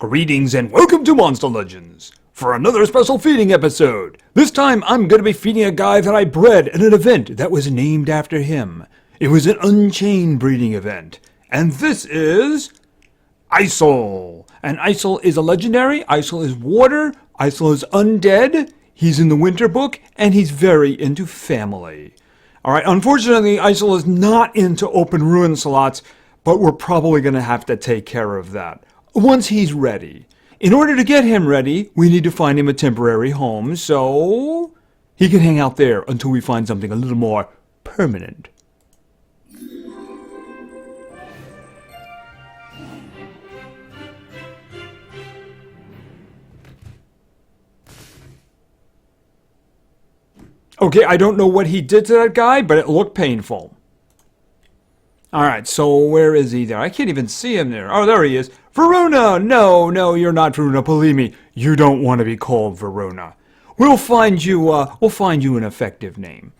Greetings and welcome to Monster Legends for another special feeding episode. This time I'm going to be feeding a guy that I bred at an event that was named after him. It was an Unchained breeding event. And this is Eisul. And Eisul is a legendary, Eisul is water, Eisul is undead, he's in the winter book, and he's very into family. Alright, unfortunately Eisul is not into open ruin slots, but we're probably going to have to take care of that once he's ready. In order to get him ready, we need to find him a temporary home, so he can hang out there until we find something a little more permanent. Okay, I don't know what he did to that guy, but it looked painful. Alright, so where is he there? I can't even see him there. Oh, there he is. Verona! No, you're not Verona. Believe me, you don't want to be called Verona. We'll find you an effective name.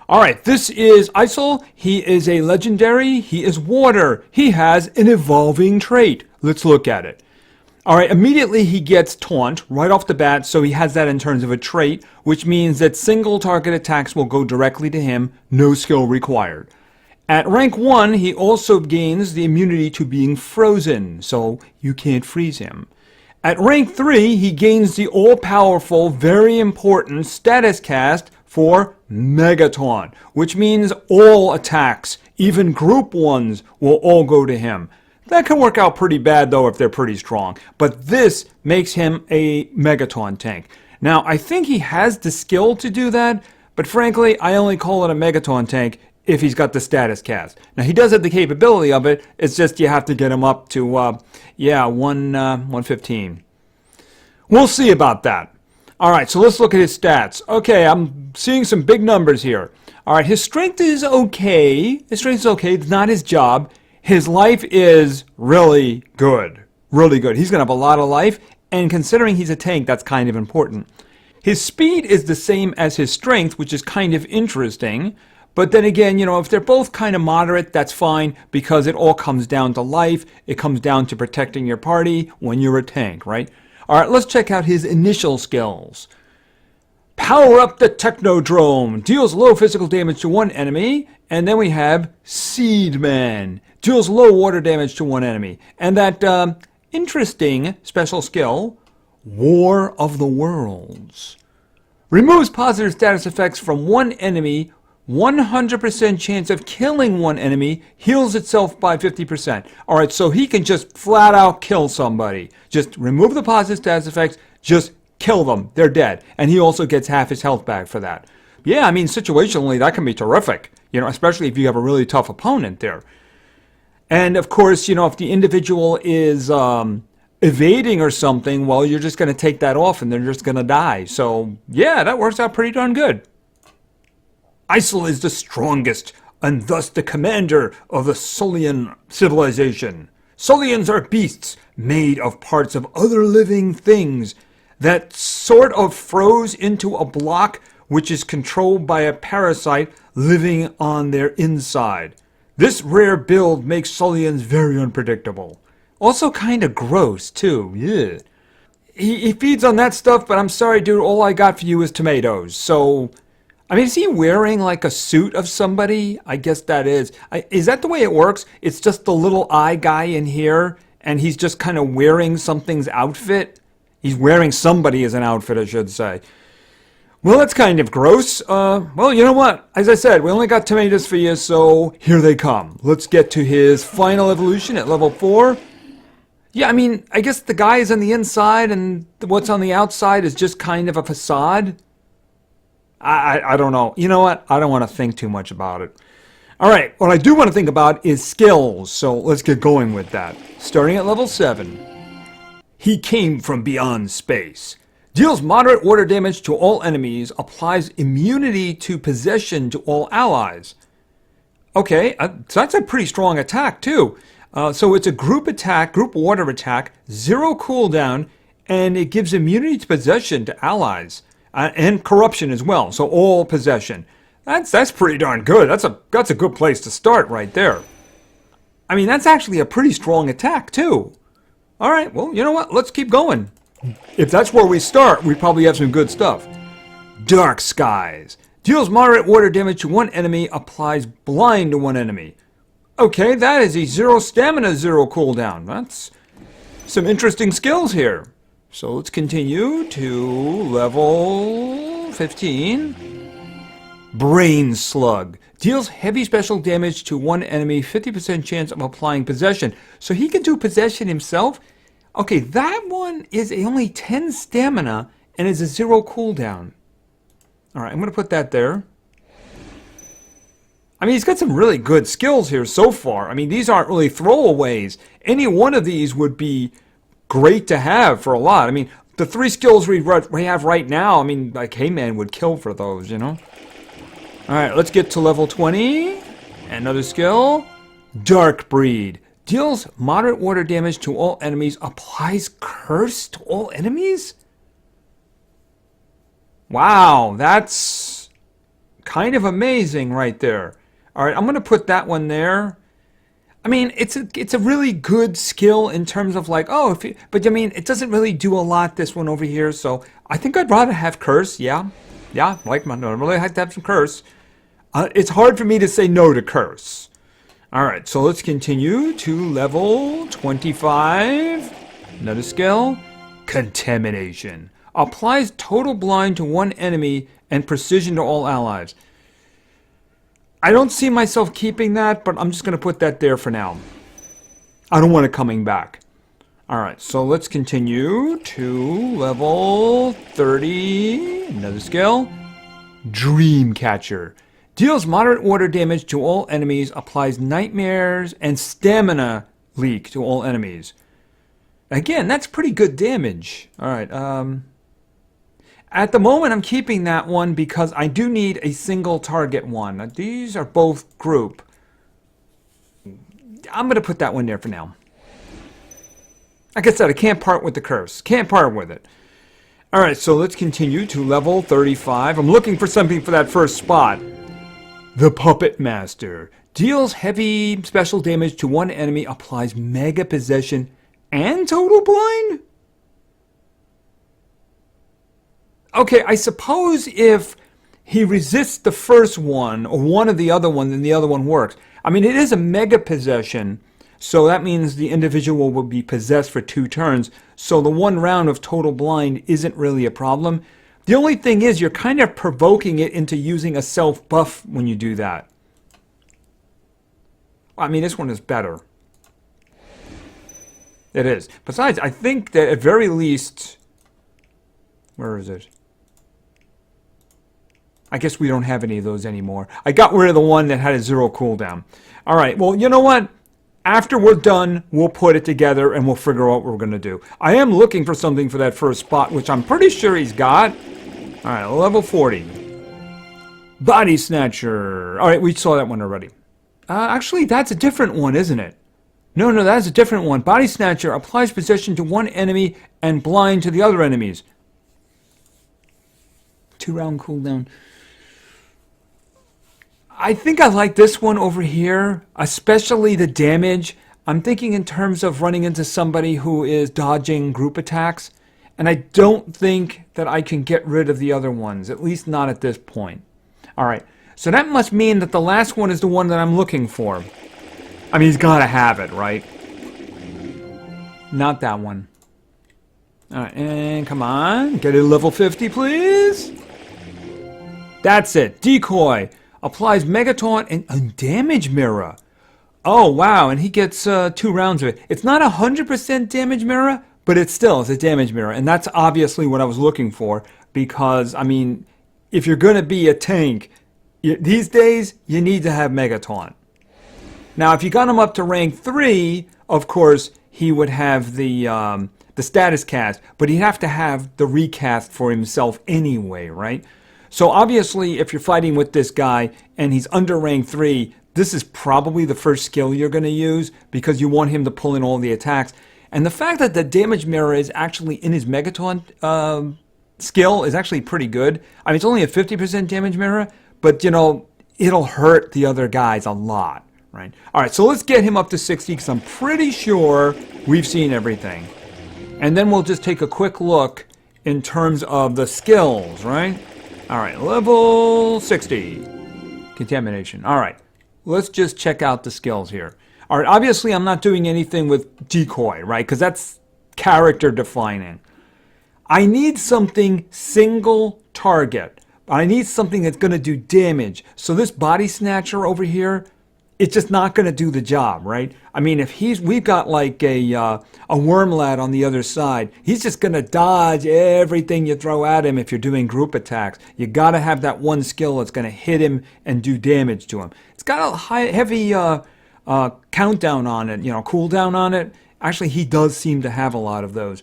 Alright, this is Eisul. He is a legendary. He is water. He has an evolving trait. Let's look at it. Alright, immediately he gets taunt right off the bat, so he has that in terms of a trait, which means that single target attacks will go directly to him, no skill required. At rank 1, he also gains the immunity to being frozen, so you can't freeze him. At rank 3, he gains the all-powerful, very important status cast for Mega Taunt, which means all attacks, even group ones, will all go to him. That can work out pretty bad, though, if they're pretty strong. But this makes him a Mega Taunt tank. Now, I think he has the skill to do that, but frankly, I only call it a Mega Taunt tank if he's got the status cast. Now, he does have the capability of it. It's just you have to get him up to, 115. We'll see about that. All right, so let's look at his stats. Okay, I'm seeing some big numbers here. All right, his strength is okay. It's not his job. His life is really good. Really good. He's going to have a lot of life, and considering he's a tank, that's kind of important. His speed is the same as his strength, which is kind of interesting. But then again, if they're both kind of moderate, that's fine, because it all comes down to life. It comes down to protecting your party when you're a tank, right? All right, let's check out his initial skills. Power up the Technodrome. Deals low physical damage to one enemy. And then we have Seedman. Deals low water damage to one enemy. And that interesting special skill, War of the Worlds. Removes positive status effects from one enemy. 100% chance of killing one enemy, heals itself by 50%. Alright, so he can just flat out kill somebody. Just remove the positive status effects, just kill them. They're dead. And he also gets half his health back for that. Yeah, I mean, situationally, that can be terrific. Especially if you have a really tough opponent there. And of course, if the individual is evading or something, well, you're just going to take that off and they're just going to die. So, yeah, that works out pretty darn good. Eisul is the strongest, and thus the commander of the Solian civilization. Solians are beasts made of parts of other living things that sort of froze into a block which is controlled by a parasite living on their inside. This rare build makes Solians very unpredictable. Also kind of gross, too. Yeah. He feeds on that stuff, but I'm sorry, dude, all I got for you is tomatoes, so I mean, is he wearing like a suit of somebody? I guess that is. Is that the way it works? It's just the little eye guy in here, and he's just kind of wearing something's outfit? He's wearing somebody as an outfit, I should say. Well, that's kind of gross. Well, you know what? As I said, we only got tomatoes for you, so here they come. Let's get to his final evolution at level 4. Yeah, I mean, I guess the guy is on the inside, and what's on the outside is just kind of a facade. I don't know. You know what? I don't want to think too much about it. All right, what I do want to think about is skills, so let's get going with that. Starting at level 7. He came from beyond space. Deals moderate water damage to all enemies. Applies immunity to possession to all allies. Okay, so that's a pretty strong attack, too. So it's a group attack, group water attack, 0 cooldown, and it gives immunity to possession to allies. And corruption as well, so all possession. That's pretty darn good. That's a good place to start right there. I mean, that's actually a pretty strong attack too. All right, well, you know what? Let's keep going. If that's where we start, we probably have some good stuff. Dark Skies. Deals moderate water damage to one enemy, applies blind to one enemy. Okay, that is a 0 stamina, 0 cooldown. That's some interesting skills here. So let's continue to level 15. Brain Slug. Deals heavy special damage to one enemy, 50% chance of applying possession. So he can do possession himself? Okay, that one is only 10 stamina and is a 0 cooldown. Alright, I'm going to put that there. I mean, he's got some really good skills here so far. I mean, these aren't really throwaways. Any one of these would be great to have for a lot. I mean, the 3 skills we have right now, I mean, like Heyman would kill for those, you know? Alright, let's get to level 20. Another skill. Dark Breed. Deals moderate water damage to all enemies. Applies curse to all enemies? Wow, that's kind of amazing right there. Alright, I'm going to put that one there. I mean, it's a really good skill in terms of like, oh, but I mean, it doesn't really do a lot, this one over here, so I think I'd rather have curse, yeah. Yeah, like my normally I have to have some curse. It's hard for me to say no to curse. Alright, so let's continue to level 25. Another skill. Contamination. Applies total blind to one enemy and precision to all allies. I don't see myself keeping that, but I'm just going to put that there for now. I don't want it coming back. Alright, so let's continue to level 30. Another skill. Dreamcatcher. Deals moderate water damage to all enemies, applies nightmares and stamina leak to all enemies. Again, that's pretty good damage. Alright, at the moment I'm keeping that one because I do need a single target one. Now, these are both group. I'm going to put that one there for now. Like I said, I can't part with the curse. Can't part with it. Alright, so let's continue to level 35. I'm looking for something for that first spot. The Puppet Master. Deals heavy special damage to one enemy, applies mega possession and total blind? Okay, I suppose if he resists the first one, or one of the other one, then the other one works. I mean, it is a mega possession, so that means the individual will be possessed for 2 turns, so the 1 round of total blind isn't really a problem. The only thing is, you're kind of provoking it into using a self-buff when you do that. I mean, this one is better. It is. Besides, I think that at very least... Where is it? I guess we don't have any of those anymore. I got rid of the one that had a 0 cooldown. Alright, well, you know what? After we're done, we'll put it together and we'll figure out what we're going to do. I am looking for something for that first spot, which I'm pretty sure he's got. Alright, level 40. Body Snatcher. Alright, we saw that one already. Actually, that's a different one, isn't it? No, that's a different one. Body Snatcher applies possession to one enemy and blind to the other enemies. 2-round cooldown. I think I like this one over here, especially the damage. I'm thinking in terms of running into somebody who is dodging group attacks, and I don't think that I can get rid of the other ones, at least not at this point. Alright, so that must mean that the last one is the one that I'm looking for. I mean, he's got to have it, right? Not that one. Alright, and come on, get it level 50, please. That's it, Decoy. Applies Mega Taunt and a Damage Mirror. Oh, wow, and he gets 2 rounds of it. It's not 100% Damage Mirror, but it's a Damage Mirror. And that's obviously what I was looking for. Because, I mean, if you're going to be a tank, these days, you need to have Mega Taunt. Now, if you got him up to rank 3, of course, he would have the status cast. But he'd have to have the recast for himself anyway, right? So obviously, if you're fighting with this guy and he's under rank 3, this is probably the first skill you're going to use because you want him to pull in all the attacks. And the fact that the damage mirror is actually in his Megaton skill is actually pretty good. I mean, it's only a 50% damage mirror, but, you know, it'll hurt the other guys a lot, right? All right, so let's get him up to 60 because I'm pretty sure we've seen everything. And then we'll just take a quick look in terms of the skills, right? All right, level 60. Contamination. All right, let's just check out the skills here. All right, obviously I'm not doing anything with decoy, right? Because that's character defining. I need something single target. I need something that's going to do damage. So this body snatcher over here, it's just not going to do the job, right? I mean, if we've got like a worm lad on the other side, he's just going to dodge everything you throw at him if you're doing group attacks. You got to have that one skill that's going to hit him and do damage to him. It's got a heavy countdown on it, cooldown on it. Actually, he does seem to have a lot of those.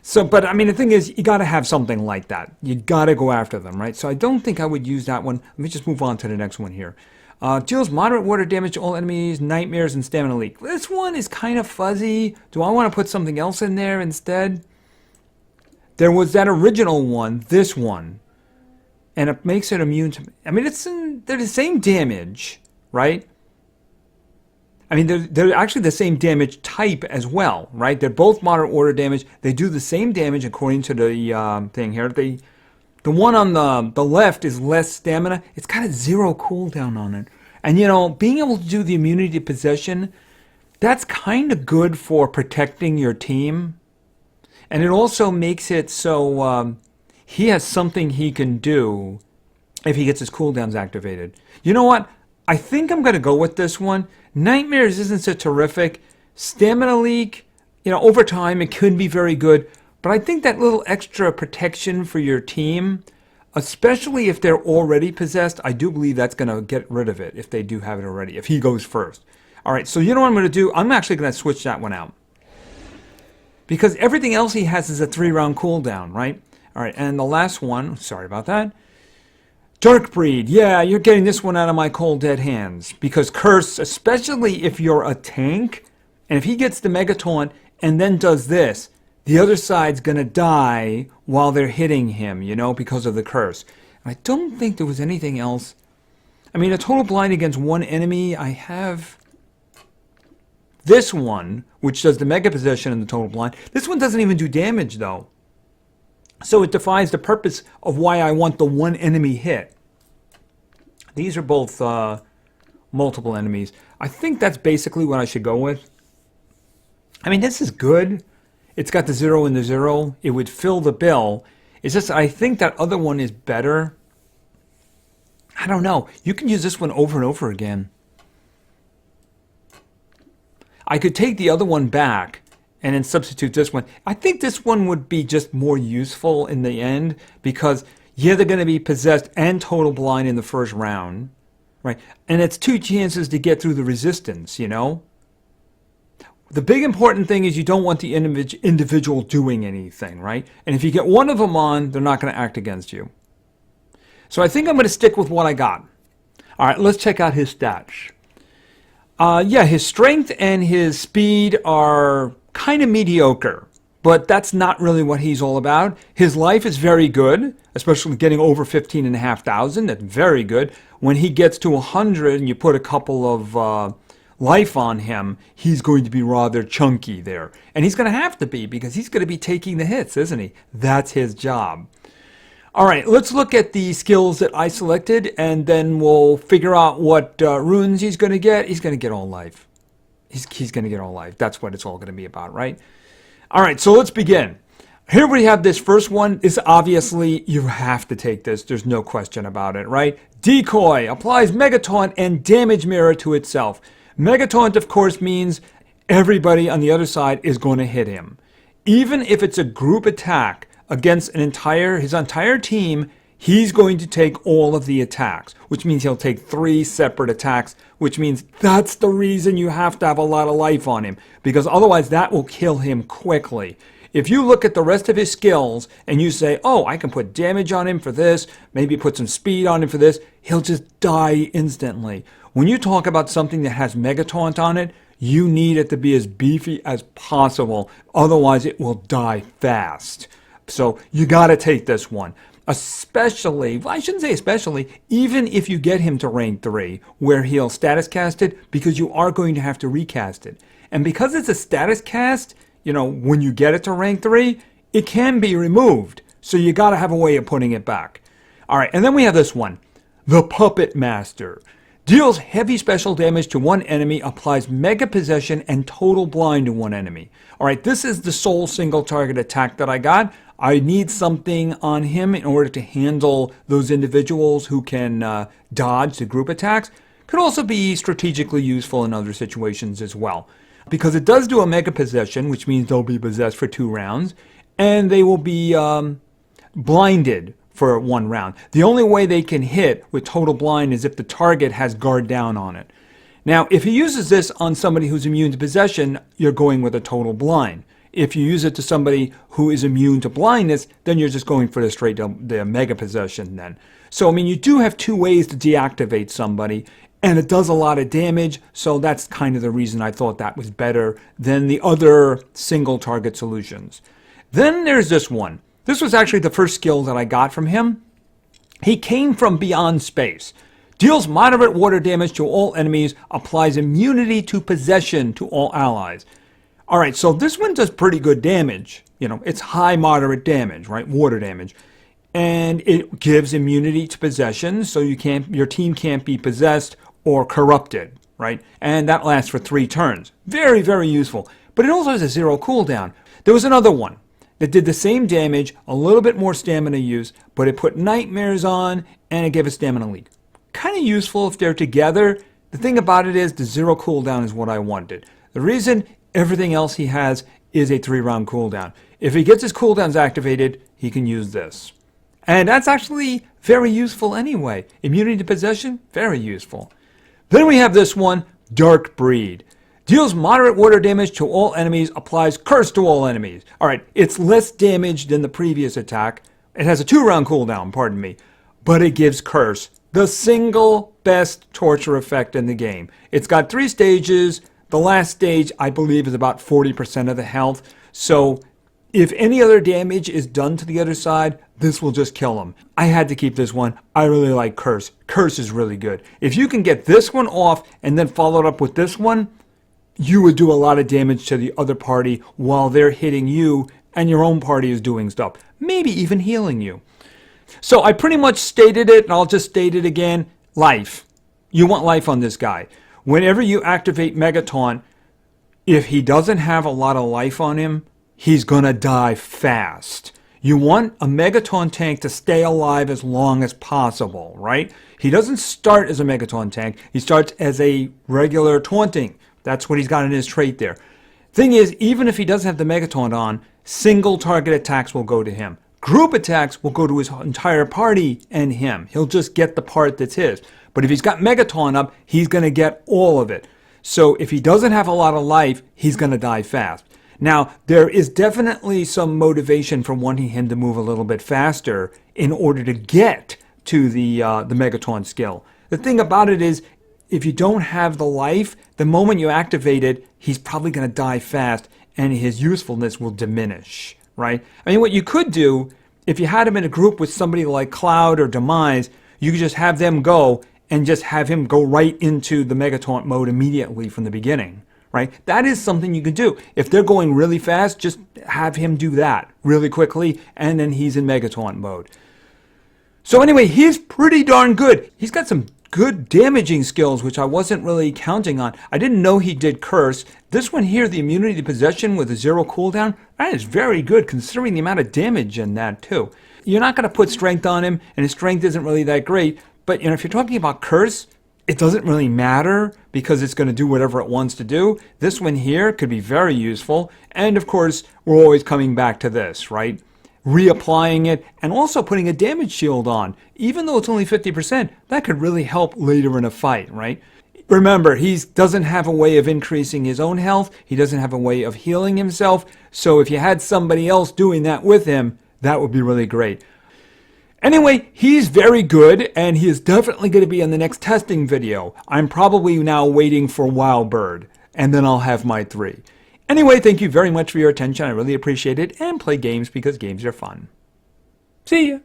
So, but I mean, the thing is, you got to have something like that. You got to go after them, right? So I don't think I would use that one. Let me just move on to the next one here. Deals moderate water damage to all enemies, nightmares, and stamina leak. This one is kind of fuzzy. Do I want to put something else in there instead? There was that original one, this one, and it makes it immune to... I mean, they're the same damage, right? I mean, they're actually the same damage type as well, right? They're both moderate water damage. They do the same damage according to the thing here. The one on the left is less stamina. It's got a 0 cooldown on it. And, being able to do the immunity to possession, that's kind of good for protecting your team. And it also makes it so he has something he can do if he gets his cooldowns activated. You know what? I think I'm going to go with this one. Nightmares isn't so terrific. Stamina leak, over time it could be very good. But I think that little extra protection for your team, especially if they're already possessed, I do believe that's going to get rid of it if they do have it already, if he goes first. All right, so you know what I'm going to do? I'm actually going to switch that one out. Because everything else he has is a 3-round cooldown, right? All right, and the last one, sorry about that. Dark Breed, yeah, you're getting this one out of my cold dead hands. Because Curse, especially if you're a tank, and if he gets the Mega Taunt and then does this, the other side's going to die while they're hitting him, because of the Curse. And I don't think there was anything else. I mean, a total blind against one enemy, I have this one, which does the Mega Possession and the total blind. This one doesn't even do damage, though. So it defies the purpose of why I want the one enemy hit. These are both multiple enemies. I think that's basically what I should go with. I mean, this is good. It's got the 0 and the 0. It would fill the bill. It's just I think that other one is better. I don't know. You can use this one over and over again. I could take the other one back and then substitute this one. I think this one would be just more useful in the end because, yeah, they're going to be possessed and total blind in the first round, right? And it's 2 chances to get through the resistance, The big important thing is you don't want the individual doing anything, right? And if you get one of them on, they're not going to act against you. So I think I'm going to stick with what I got. All right, let's check out his stats. Yeah, his strength and his speed are kind of mediocre, but that's not really what he's all about. His life is very good, especially getting over 15,500. That's very good. When he gets to 100 and you put a couple of life on him, he's going to be rather chunky there. And he's going to have to be because he's going to be taking the hits, isn't he? That's his job. All right, let's look at the skills that I selected, and then we'll figure out what runes he's going to get. He's going to get all life. He's going to get all life. That's what it's all going to be about, right? All right, so let's begin. Here we have this first one. Is obviously, you have to take this. There's no question about it, right? Decoy applies Mega Taunt and Damage Mirror to itself. Mega Taunt, of course, means everybody on the other side is going to hit him. Even if it's a group attack against his entire team, he's going to take all of the attacks, which means he'll take 3 separate attacks, which means that's the reason you have to have a lot of life on him, because otherwise that will kill him quickly. If you look at the rest of his skills and you say, oh, I can put damage on him for this, maybe put some speed on him for this, he'll just die instantly. When you talk about something that has Mega Taunt on it, you need it to be as beefy as possible. Otherwise, it will die fast. So you got to take this one. Especially, well, I shouldn't say especially, even if you get him to rank 3, where he'll status cast it, because you are going to have to recast it. And because it's a status cast, when you get it to rank 3, it can be removed. So you got to have a way of putting it back. All right, and then we have this one, the Puppet Master. Deals heavy special damage to one enemy, applies Mega Possession and Total Blind to one enemy. All right, this is the sole single target attack that I got. I need something on him in order to handle those individuals who can dodge the group attacks. Could also be strategically useful in other situations as well. Because it does do a Mega Possession, which means they'll be possessed for 2 rounds. And they will be blinded for 1 round. The only way they can hit with Total Blind is if the target has guard down on it. Now, if he uses this on somebody who's immune to possession, you're going with a Total Blind. If you use it to somebody who is immune to blindness, then you're just going for the Mega Possession then. So, I mean, you do have 2 ways to deactivate somebody, and it does a lot of damage, so that's kind of the reason I thought that was better than the other single target solutions. Then there's this one. This was actually the first skill that I got from him. He came from beyond space. Deals moderate water damage to all enemies. Applies immunity to possession to all allies. All right, so this one does pretty good damage. It's high moderate damage, right? Water damage. And it gives immunity to possession, so your team can't be possessed or corrupted, right? And that lasts for 3 turns. Very, very useful. But it also has a 0 cooldown. There was another one that did the same damage, a little bit more stamina use, but it put nightmares on and it gave a stamina leak. Kind of useful if they're together. The thing about it is the 0 cooldown is what I wanted. The reason everything else he has is a 3-round cooldown. If he gets his cooldowns activated, he can use this. And that's actually very useful anyway. Immunity to possession, very useful. Then we have this one, Dark Breed. Deals moderate water damage to all enemies, applies curse to all enemies. All right, it's less damage than the previous attack. It has a 2-round cooldown, pardon me, but it gives curse, the single best torture effect in the game. It's got 3 stages. The last stage, I believe, is about 40% of the health. So if any other damage is done to the other side, this will just kill them. I had to keep this one. I really like curse. Curse is really good. If you can get this one off and then follow it up with this one, you would do a lot of damage to the other party while they're hitting you and your own party is doing stuff. Maybe even healing you. So I pretty much stated it, and I'll just state it again. Life. You want life on this guy. Whenever you activate Megaton, if he doesn't have a lot of life on him, he's going to die fast. You want a Megaton tank to stay alive as long as possible, right? He doesn't start as a Megaton tank. He starts as a regular taunting. That's what he's got in his trait there. Thing is, even if he doesn't have the Megaton on, single target attacks will go to him. Group attacks will go to his entire party and him. He'll just get the part that's his. But if he's got Megaton up, he's going to get all of it. So if he doesn't have a lot of life, he's going to die fast. Now, there is definitely some motivation for wanting him to move a little bit faster in order to get to the Megaton skill. The thing about it is, if you don't have the life, the moment you activate it, he's probably going to die fast and his usefulness will diminish, right? I mean, what you could do, if you had him in a group with somebody like Cloud or Demise, you could just have them go and just have him go right into the Megataunt mode immediately from the beginning, right? That is something you could do. If they're going really fast, just have him do that really quickly, and then he's in Megataunt mode. So anyway, he's pretty darn good. He's got some good damaging skills, which I wasn't really counting on. I didn't know he did curse. This one here, the immunity to possession with a 0 cooldown, that is very good considering the amount of damage in that too. You're not going to put strength on him, and his strength isn't really that great. But if you're talking about curse, it doesn't really matter because it's going to do whatever it wants to do. This one here could be very useful. And of course, we're always coming back to this, right? Reapplying it and also putting a damage shield on. Even though it's only 50%, that could really help later in a fight, right? Remember, he doesn't have a way of increasing his own health. He doesn't have a way of healing himself. So if you had somebody else doing that with him, that would be really great. Anyway, he's very good, and he is definitely going to be in the next testing video. I'm probably now waiting for Wildbird, and then I'll have my 3. Anyway, thank you very much for your attention. I really appreciate it, and play games because games are fun. See ya!